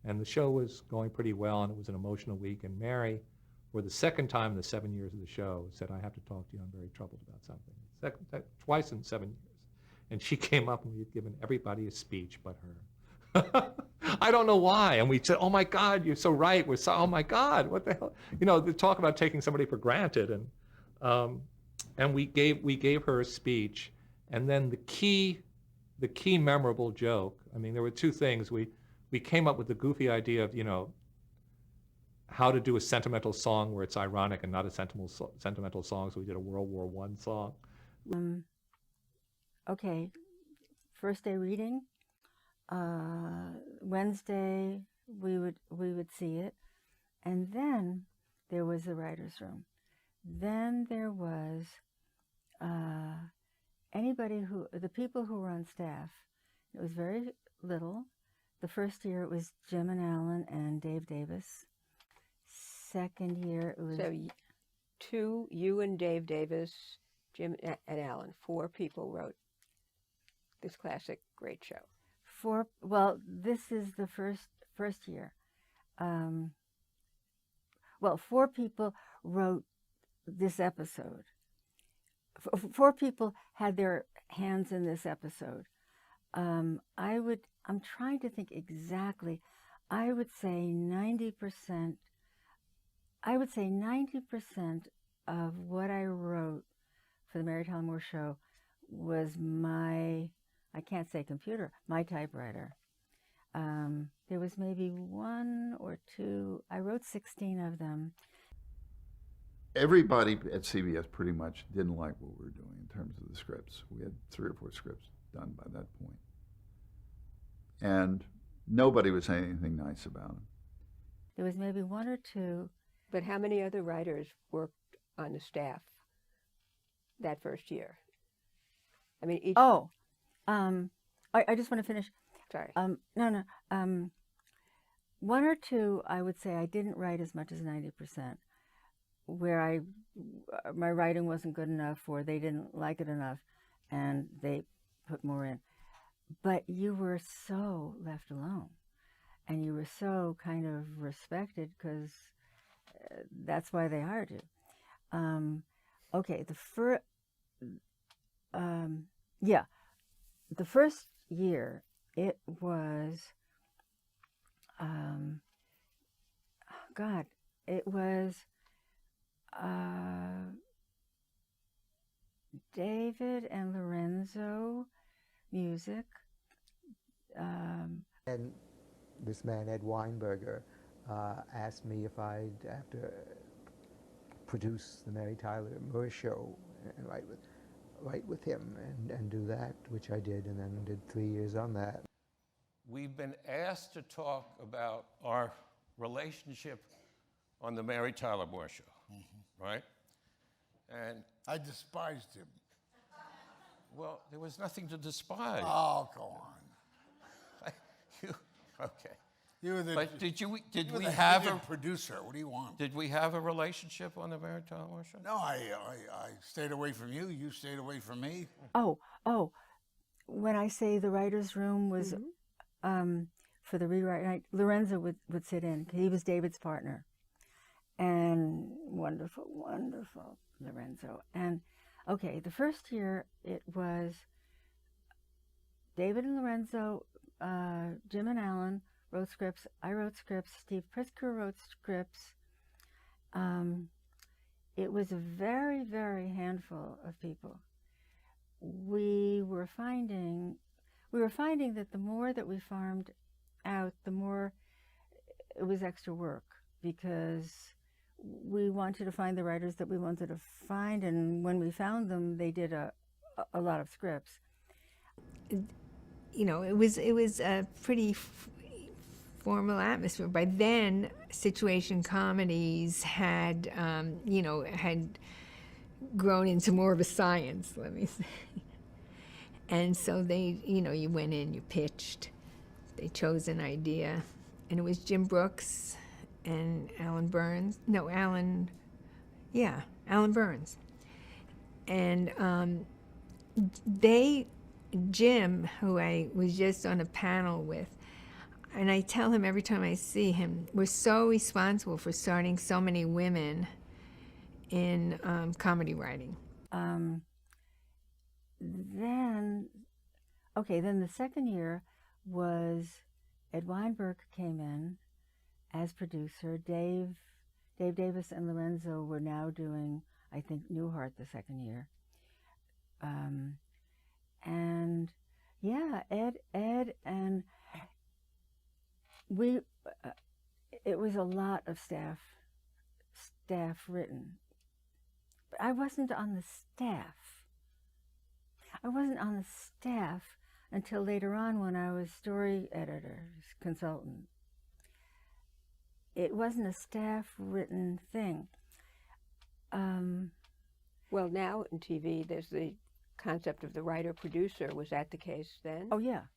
And the show was going pretty well, and it was an emotional week. And Mary, for the second time in the 7 years of the show, said, I have to talk to you. I'm very troubled about something. Twice in 7 years. And she came up, and we had given everybody a speech but her. I don't know why. And we said, oh, my God, you're so right. We're so, oh, my God, what the hell? You know, the talk about taking somebody for granted. And we gave her a speech. And then the key memorable joke, I mean, there were two things. We came up with the goofy idea of, you know, how to do a sentimental song where it's ironic and not a sentimental song. So we did a World War I song. Okay, first day reading. Wednesday we would see it, and then there was the writer's room. Then there was the people who were on staff. It was very little. The first year it was Jim and Allan and Dave Davis. Second year it was... So you and Dave Davis, Jim and Allan, 4 people wrote this classic great show. Well, this is the first year. 4 people wrote this episode. 4 people had their hands in this episode. I'm trying to think exactly. I would say 90% of what I wrote for the Mary Tyler Moore Show was my typewriter. There was maybe 1 or 2. I wrote 16 of them. Everybody at CBS pretty much didn't like what we were doing in terms of the scripts. We had 3 or 4 scripts done by that point. And nobody was saying anything nice about them. There was maybe 1 or 2. But how many other writers worked on the staff that first year? I mean, each... I just want to finish. Sorry. No. 1 or 2, I would say I didn't write as much as 90%, where my writing wasn't good enough, or they didn't like it enough, and they put more in. But you were so left alone, and you were so kind of respected, because that's why they hired you. Okay, the first year, it was, it was David and Lorenzo music. And this man, Ed Weinberger, asked me if I'd have to produce the Mary Tyler Moore Show and write with him and do that, which I did, and then did 3 years on that. We've been asked to talk about our relationship on the Mary Tyler Moore Show, right? And I despised him. well, there was nothing to despise. Oh, go on. Okay. You were the, But did we have have a producer. What do you want? Did we have a relationship on the Mary Tyler Moore Show? No, I stayed away from you. You stayed away from me. Oh, when I say the writer's room was for the rewrite night, Lorenzo would sit in. He was David's partner. And wonderful Lorenzo. And okay, the first year it was David and Lorenzo, Jim and Allan wrote scripts. I wrote scripts. Steve Pritzker wrote scripts. It was a very, very handful of people. We were finding that the more that we farmed out, the more it was extra work, because we wanted to find the writers that we wanted to find, and when we found them, they did a lot of scripts. You know, it was a pretty formal atmosphere. By then, situation comedies had, had grown into more of a science, let me say. And so they, you went in, you pitched, they chose an idea, and it was Jim Brooks and Allan Burns. No, Allan Burns. And Jim, who I was just on a panel with, and I tell him every time I see him, we're so responsible for starting so many women in comedy writing. Then the second year was Ed Weinberger came in as producer. Dave Davis and Lorenzo were now doing, I think, Newhart the second year. And yeah, Ed and we, it was a lot of staff written. But I wasn't on the staff. I wasn't on the staff until later on when I was story editor, consultant. It wasn't a staff-written thing. Well, now in TV, there's the concept of the writer-producer. Was that the case then? Oh yeah,